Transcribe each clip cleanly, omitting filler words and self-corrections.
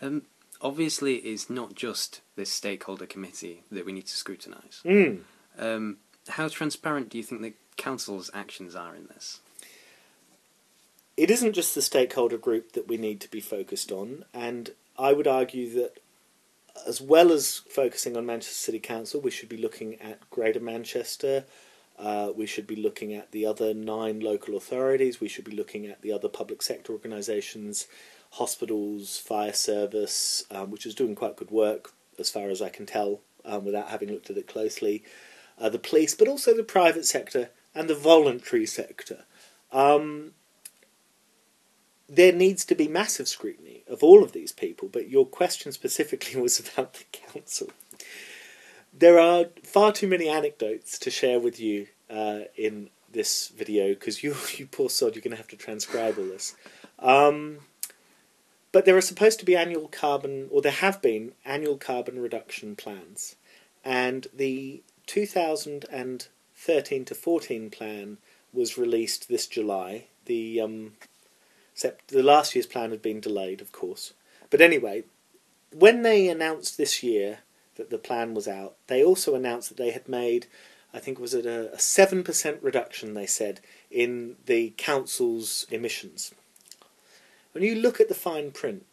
Um, Obviously, it's not just this stakeholder committee that we need to scrutinise. How transparent do you think the council's actions are in this? It isn't just the stakeholder group that we need to be focused on, and I would argue that as well as focusing on Manchester City Council, we should be looking at Greater Manchester, we should be looking at the other 9 local authorities, we should be looking at the other public sector organisations, hospitals, fire service, which is doing quite good work as far as I can tell without having looked at it closely, the police, but also the private sector and the voluntary sector. There needs to be massive scrutiny of all of these people, but your question specifically was about the council. There are far too many anecdotes to share with you in this video, because you poor sod, you're going to have to transcribe all this. But there are supposed to be annual carbon, or there have been annual carbon reduction plans, and the 2013 to 14 plan was released this July. The last year's plan had been delayed, of course. But anyway, when they announced this year that the plan was out, they also announced that they had made, I think it was a 7% reduction, they said, in the council's emissions. When you look at the fine print,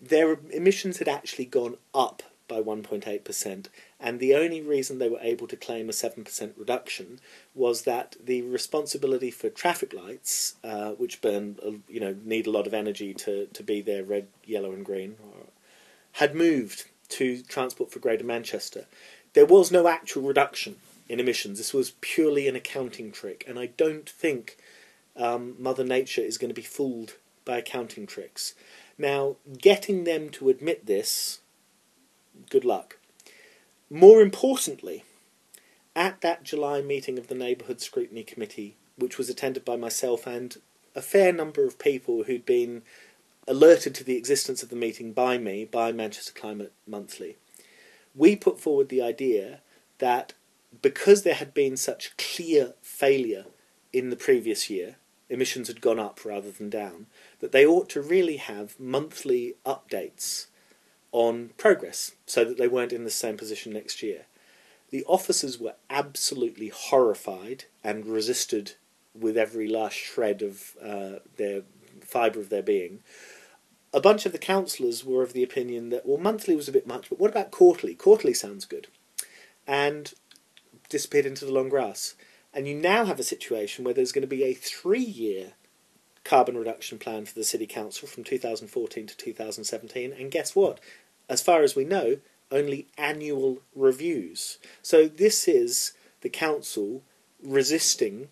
their emissions had actually gone up by 1.8%, and the only reason they were able to claim a 7% reduction was that the responsibility for traffic lights, which burn, need a lot of energy to be there, red, yellow and green, had moved to Transport for Greater Manchester. There was no actual reduction in emissions. This was purely an accounting trick, and I don't think Mother Nature is going to be fooled by accounting tricks. Now, getting them to admit this, good luck. More importantly, at that July meeting of the Neighbourhood Scrutiny Committee, which was attended by myself and a fair number of people who'd been alerted to the existence of the meeting by me, by Manchester Climate Monthly, we put forward the idea that because there had been such clear failure in the previous year, emissions had gone up rather than down, that they ought to really have monthly updates on progress so that they weren't in the same position next year. The officers were absolutely horrified and resisted with every last shred of their fibre of their being. A bunch of the councillors were of the opinion that, well, monthly was a bit much, but what about quarterly? Quarterly sounds good. And disappeared into the long grass. And you now have a situation where there's going to be a 3-year carbon reduction plan for the City Council from 2014 to 2017. And guess what? As far as we know, only annual reviews. So this is the council resisting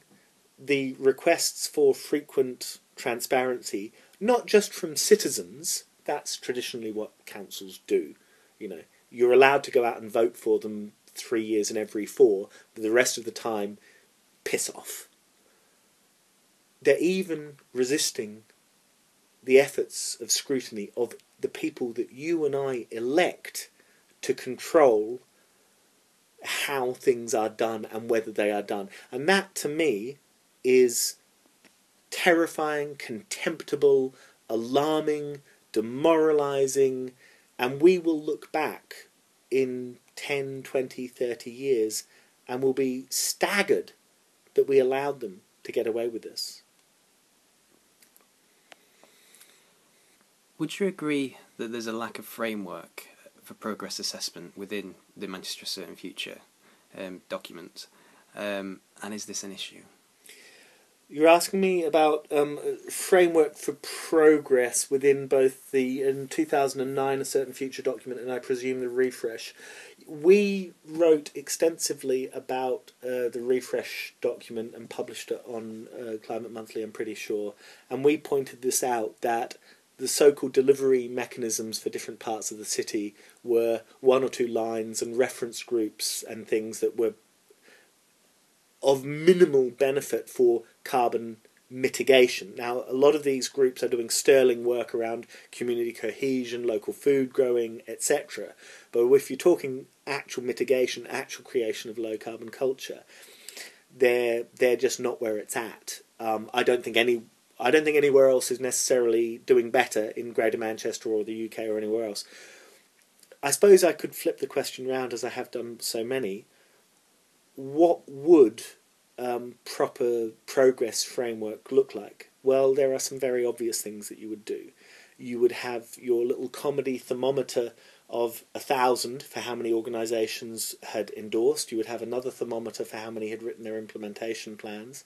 the requests for frequent transparency, not just from citizens. That's traditionally what councils do. You're allowed to go out and vote for them 3 years in every 4, but the rest of the time, piss off. They're even resisting the efforts of scrutiny of the people that you and I elect to control how things are done and whether they are done. And that, to me, is terrifying, contemptible, alarming, demoralising, and we will look back in 10, 20, 30 years and will be staggered that we allowed them to get away with this. Would you agree that there's a lack of framework for progress assessment within the Manchester Certain Future document? And is this an issue? You're asking me about framework for progress within both the, in 2009, a Certain Future document, and I presume the refresh. We wrote extensively about the refresh document and published it on Climate Monthly, I'm pretty sure, and we pointed this out, that the so-called delivery mechanisms for different parts of the city were 1 or 2 lines and reference groups and things that were of minimal benefit for carbon mitigation. Now, a lot of these groups are doing sterling work around community cohesion, local food growing, etc. But if you're talking actual mitigation, actual creation of low carbon culture, they're just not where it's at. I don't think any I don't think anywhere else is necessarily doing better in Greater Manchester or the UK or anywhere else. I suppose I could flip the question round, as I have done so many. What would proper progress framework look like? Well, there are some very obvious things that you would do. You would have your little comedy thermometer of 1,000 for how many organisations had endorsed. You would have another thermometer for how many had written their implementation plans.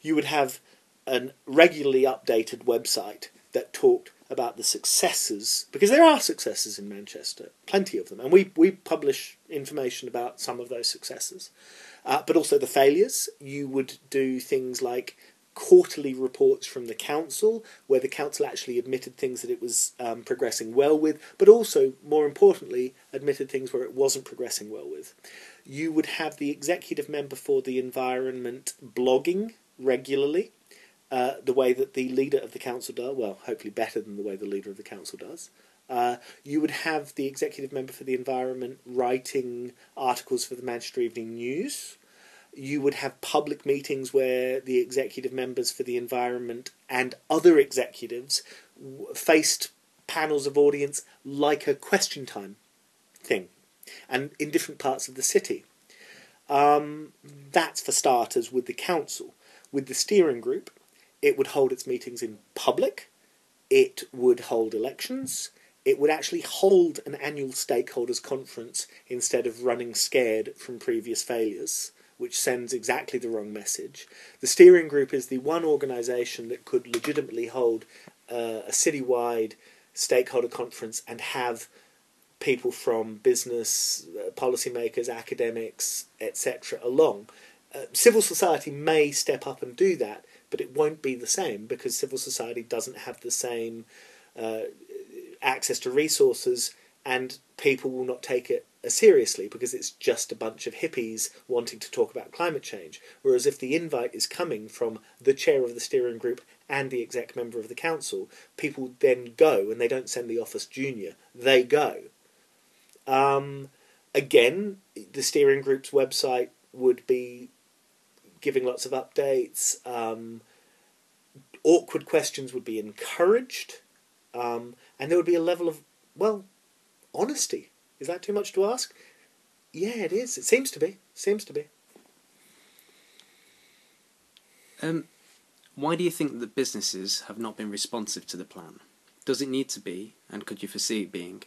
You would have a regularly updated website that talked about the successes, because there are successes in Manchester, plenty of them, and we publish information about some of those successes. But also the failures. You would do things like quarterly reports from the council, where the council actually admitted things that it was progressing well with, but also, more importantly, admitted things where it wasn't progressing well with. You would have the executive member for the environment blogging regularly, the way that the leader of the council does, well, hopefully better than the way the leader of the council does. You would have the executive member for the environment writing articles for the Manchester Evening News. You would have public meetings where the executive members for the environment and other executives faced panels of audience like a question time thing, and in different parts of the city. That's for starters with the council. With the steering group, it would hold its meetings in public, it would hold elections, it would actually hold an annual stakeholders conference instead of running scared from previous failures, which sends exactly the wrong message. The steering group is the one organisation that could legitimately hold a citywide stakeholder conference and have people from business, policymakers, academics, etc. along. Civil society may step up and do that, but it won't be the same, because civil society doesn't have the same access to resources, and people will not take it as seriously because it's just a bunch of hippies wanting to talk about climate change. Whereas if the invite is coming from the chair of the steering group and the exec member of the council, people then go, and they don't send the office junior, they go. Again, the steering group's website would be giving lots of updates. Awkward questions would be encouraged, and there would be a level of, well, honesty. Is that too much to ask? Yeah, it is. It seems to be. Why do you think that businesses have not been responsive to the plan? Does it need to be, and could you foresee it being,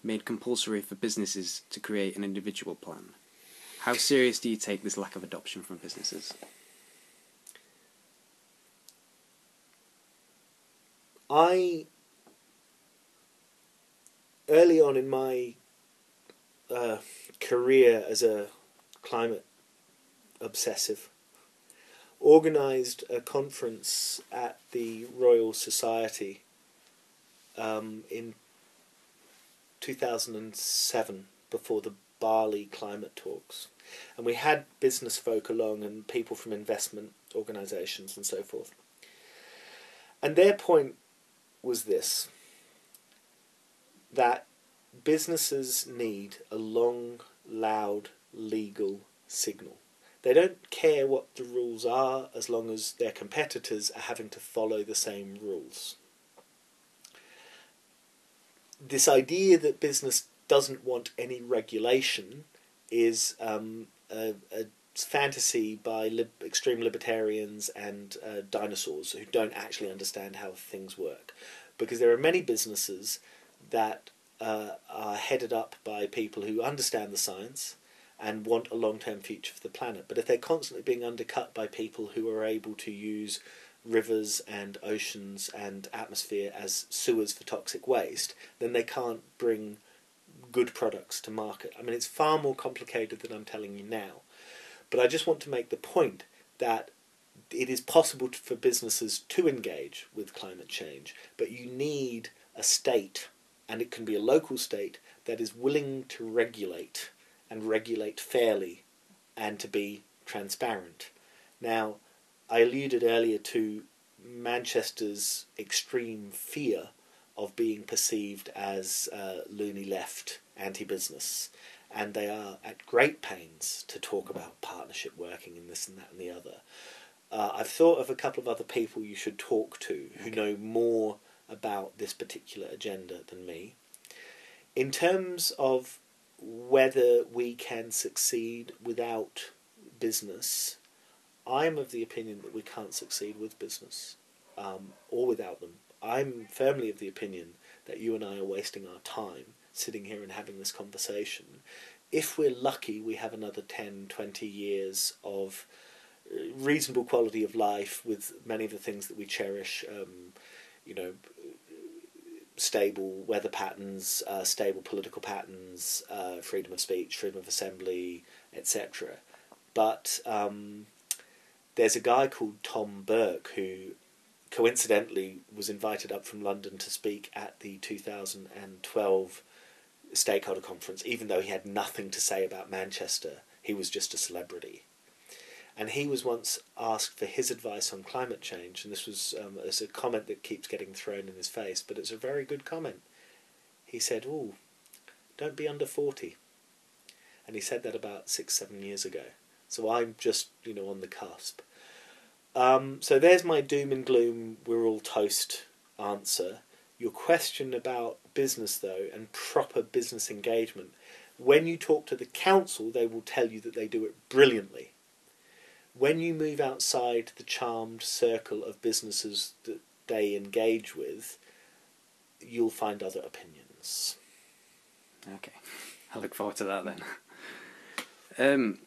made compulsory for businesses to create an individual plan? How serious do you take this lack of adoption from businesses? Early on in my career as a climate obsessive, organised a conference at the Royal Society in 2007 before the Bali climate talks, and we had business folk along and people from investment organisations and so forth, and their point was this: that businesses need a long, loud, legal signal. They don't care what the rules are as long as their competitors are having to follow the same rules. This idea that business doesn't want any regulation is a fantasy by extreme libertarians and dinosaurs who don't actually understand how things work. Because there are many businesses that are headed up by people who understand the science and want a long-term future for the planet. But if they're constantly being undercut by people who are able to use rivers and oceans and atmosphere as sewers for toxic waste, then they can't bring good products to market. I mean, it's far more complicated than I'm telling you now. But I just want to make the point that it is possible for businesses to engage with climate change, but you need a state, and it can be a local state, that is willing to regulate, and regulate fairly, and to be transparent. Now, I alluded earlier to Manchester's extreme fear of being perceived as loony left, anti-business, and they are at great pains to talk about partnership working and this and that and the other. I've thought of a couple of other people you should talk to who know more about this particular agenda than me. In terms of whether we can succeed without business, I'm of the opinion that we can't succeed with business, or without them. I'm firmly of the opinion that you and I are wasting our time sitting here and having this conversation. If we're lucky, we have another 10, 20 years of reasonable quality of life with many of the things that we cherish, stable weather patterns, stable political patterns, freedom of speech, freedom of assembly, etc. But there's a guy called Tom Burke who coincidentally was invited up from London to speak at the 2012 stakeholder conference, even though he had nothing to say about Manchester. He was just a celebrity. And he was once asked for his advice on climate change, and this was it's a comment that keeps getting thrown in his face, but it's a very good comment. He said, "Ooh, don't be under 40." And he said that about 6-7 years ago. So I'm just, on the cusp. So there's my doom and gloom, we're all toast answer. Your question about business, though, and proper business engagement. When you talk to the council, they will tell you that they do it brilliantly. When you move outside the charmed circle of businesses that they engage with, you'll find other opinions. Okay, I look forward to that then.